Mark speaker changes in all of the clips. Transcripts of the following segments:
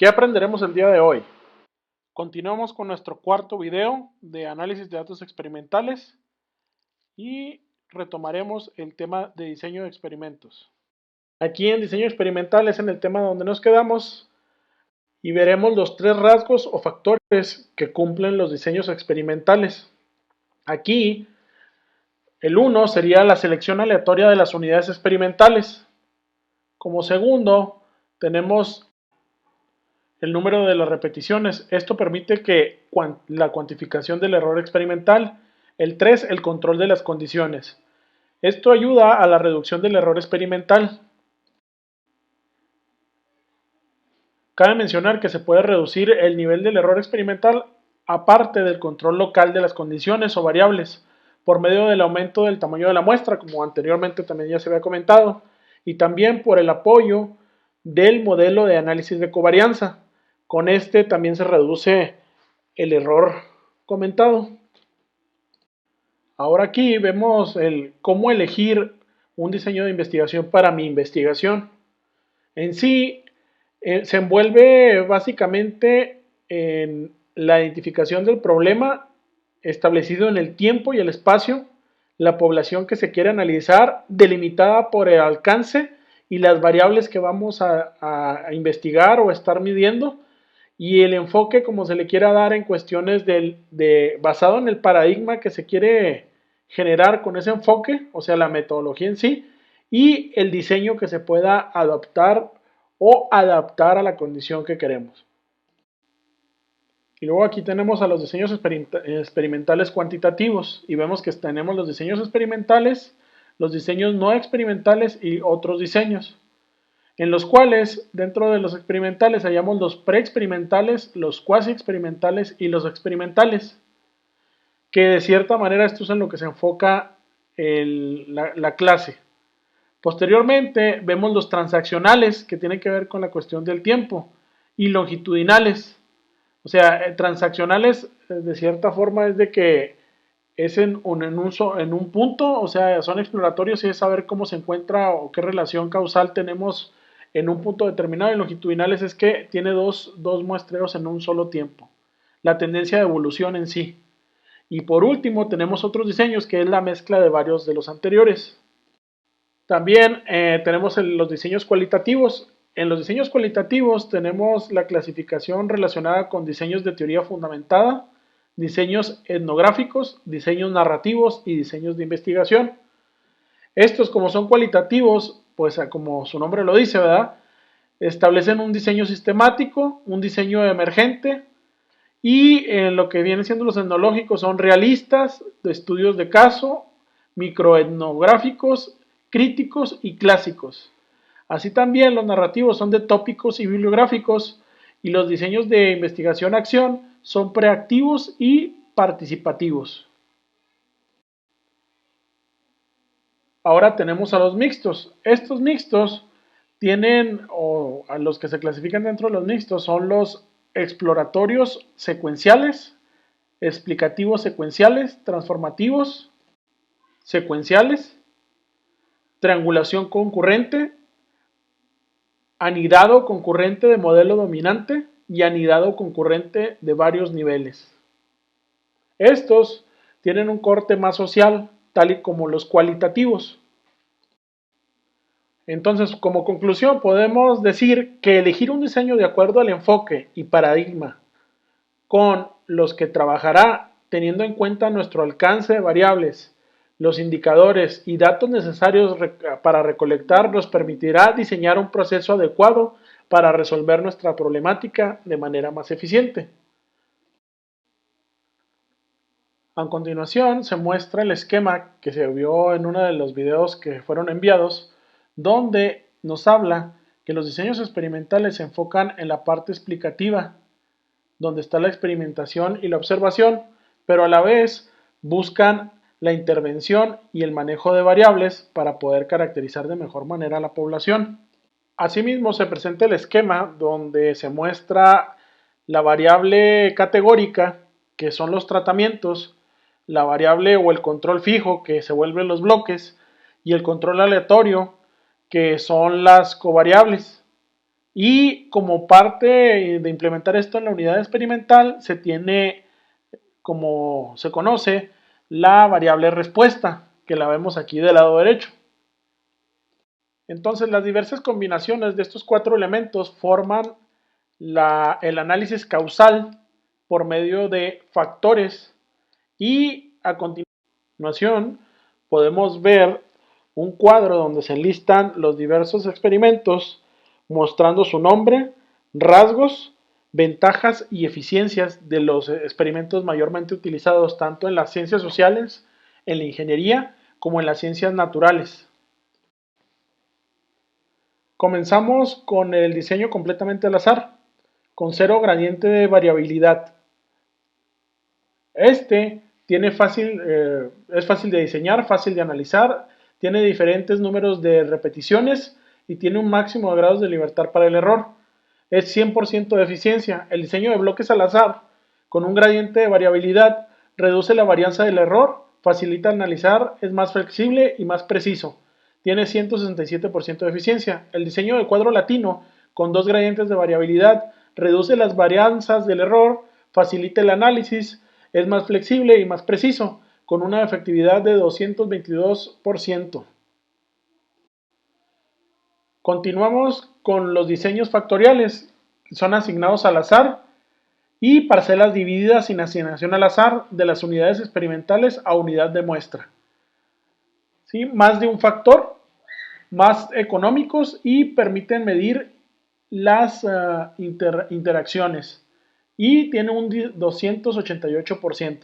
Speaker 1: ¿Qué aprenderemos el día de hoy? Continuamos con nuestro cuarto video de análisis de datos experimentales y retomaremos el tema de diseño de experimentos. Aquí en diseño experimental es en el tema donde nos quedamos y veremos los tres rasgos o factores que cumplen los diseños experimentales. Aquí el 1 sería la selección aleatoria de las unidades experimentales. Como segundo tenemos el número de las repeticiones. Esto permite que la cuantificación del error experimental. El 3, el control de las condiciones. Esto ayuda a la reducción del error experimental. Cabe mencionar que se puede reducir el nivel del error experimental aparte del control local de las condiciones o variables por medio del aumento del tamaño de la muestra, como anteriormente también ya se había comentado, y también por el apoyo del modelo de análisis de covarianza. Con este también se reduce el error comentado. Ahora aquí vemos cómo elegir un diseño de investigación para mi investigación. En sí, se envuelve básicamente en la identificación del problema establecido en el tiempo y el espacio, la población que se quiere analizar, delimitada por el alcance y las variables que vamos a investigar o estar midiendo, y el enfoque como se le quiera dar en cuestiones basado en el paradigma que se quiere generar con ese enfoque, o sea, la metodología en sí, y el diseño que se pueda adaptar o adaptar a la condición que queremos. Y luego aquí tenemos a los diseños experimentales cuantitativos y vemos que tenemos los diseños experimentales, los diseños no experimentales y otros diseños, en los cuales dentro de los experimentales hallamos los preexperimentales, los cuasi experimentales y los experimentales, que de cierta manera esto es en lo que se enfoca la clase. Posteriormente vemos los transaccionales, que tienen que ver con la cuestión del tiempo, y longitudinales. O sea, transaccionales de cierta forma es de que es en un punto, o sea, son exploratorios y es saber cómo se encuentra o qué relación causal tenemos en un punto determinado. Y longitudinales es que tiene dos muestreos en un solo tiempo. La tendencia de evolución en sí. Y por último tenemos otros diseños que es la mezcla de varios de los anteriores. También tenemos los diseños cualitativos. En los diseños cualitativos tenemos la clasificación relacionada con diseños de teoría fundamentada, diseños etnográficos, diseños narrativos y diseños de investigación. Estos, como son cualitativos, pues como su nombre lo dice, ¿verdad? Establecen un diseño sistemático, un diseño emergente, y lo que vienen siendo los etnológicos son realistas, de estudios de caso, microetnográficos, críticos y clásicos. Así también los narrativos son de tópicos y bibliográficos, y los diseños de investigación-acción son preactivos y participativos. Ahora tenemos a los mixtos. Estos mixtos tienen, o a los que se clasifican dentro de los mixtos, son los exploratorios secuenciales, explicativos secuenciales, transformativos secuenciales, triangulación concurrente, anidado concurrente de modelo dominante y anidado concurrente de varios niveles. Estos tienen un corte más social, tal y como los cualitativos. Entonces, como conclusión, podemos decir que elegir un diseño de acuerdo al enfoque y paradigma con los que trabajará teniendo en cuenta nuestro alcance de variables, los indicadores y datos necesarios para recolectar nos permitirá diseñar un proceso adecuado para resolver nuestra problemática de manera más eficiente. A continuación se muestra el esquema que se vio en uno de los videos que fueron enviados, donde nos habla que los diseños experimentales se enfocan en la parte explicativa, donde está la experimentación y la observación, pero a la vez buscan la intervención y el manejo de variables para poder caracterizar de mejor manera a la población. Asimismo, se presenta el esquema donde se muestra la variable categórica, que son los tratamientos, la variable o el control fijo, que se vuelven los bloques, y el control aleatorio, que son las covariables. Y como parte de implementar esto en la unidad experimental, se tiene, como se conoce, la variable respuesta, que la vemos aquí del lado derecho. Entonces, las diversas combinaciones de estos cuatro elementos forman el análisis causal por medio de factores y a continuación podemos ver un cuadro donde se listan los diversos experimentos mostrando su nombre, rasgos, ventajas y eficiencias de los experimentos mayormente utilizados tanto en las ciencias sociales, en la ingeniería, como en las ciencias naturales. Comenzamos con el diseño completamente al azar, con cero gradiente de variabilidad. Este es fácil de diseñar, fácil de analizar, tiene diferentes números de repeticiones y tiene un máximo de grados de libertad para el error. Es 100% de eficiencia. El diseño de bloques al azar con un gradiente de variabilidad reduce la varianza del error, facilita analizar, es más flexible y más preciso. Tiene 167% de eficiencia. El diseño de cuadro latino con dos gradientes de variabilidad reduce las varianzas del error, facilita el análisis, es más flexible y más preciso, con una efectividad de 222%. Continuamos con los diseños factoriales, que son asignados al azar, y parcelas divididas sin asignación al azar de las unidades experimentales a unidad de muestra. ¿Sí? Más de un factor, más económicos y permiten medir las interacciones. Y tiene un 288%.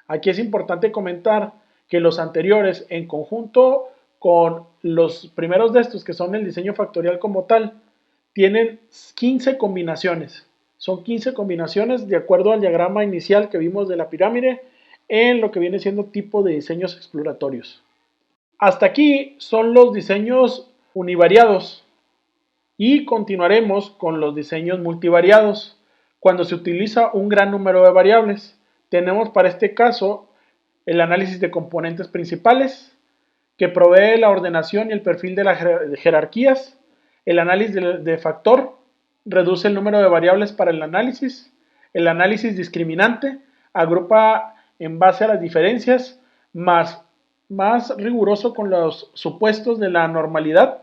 Speaker 1: Aquí es importante comentar que los anteriores, en conjunto con los primeros de estos, que son el diseño factorial como tal, tienen 15 combinaciones. Son 15 combinaciones de acuerdo al diagrama inicial que vimos de la pirámide en lo que viene siendo tipo de diseños exploratorios. Hasta aquí son los diseños univariados y continuaremos con los diseños multivariados cuando se utiliza un gran número de variables. Tenemos para este caso el análisis de componentes principales, que provee la ordenación y el perfil de las jerarquías. El análisis de factor reduce el número de variables para el análisis. El análisis discriminante agrupa en base a las diferencias, más riguroso con los supuestos de la normalidad.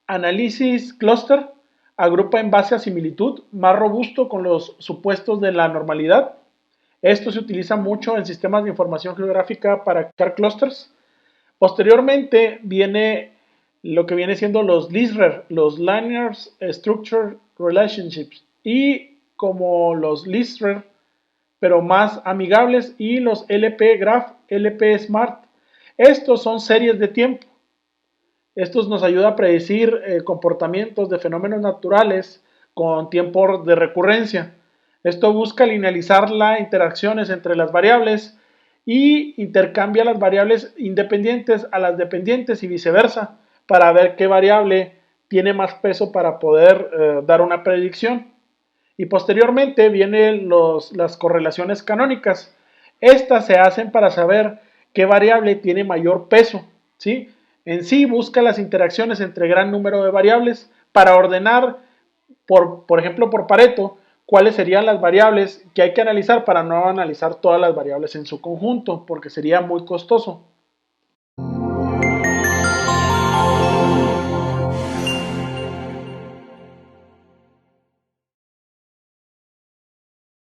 Speaker 1: Análisis cluster agrupa en base a similitud, más robusto con los supuestos de la normalidad. Esto se utiliza mucho en sistemas de información geográfica para crear clusters. Posteriormente viene lo que viene siendo los LSRR, los Linear Structure Relationships, y como los LSRR, pero más amigables, y los LP Graph, LP Smart. Estos son series de tiempo. Estos nos ayuda a predecir comportamientos de fenómenos naturales con tiempo de recurrencia. Esto busca linealizar las interacciones entre las variables y intercambia las variables independientes a las dependientes y viceversa para ver qué variable tiene más peso para poder dar una predicción. Y posteriormente vienen las correlaciones canónicas. Estas se hacen para saber qué variable tiene mayor peso, ¿sí? En sí busca las interacciones entre gran número de variables para ordenar, por ejemplo, por Pareto, cuáles serían las variables que hay que analizar para no analizar todas las variables en su conjunto, porque sería muy costoso.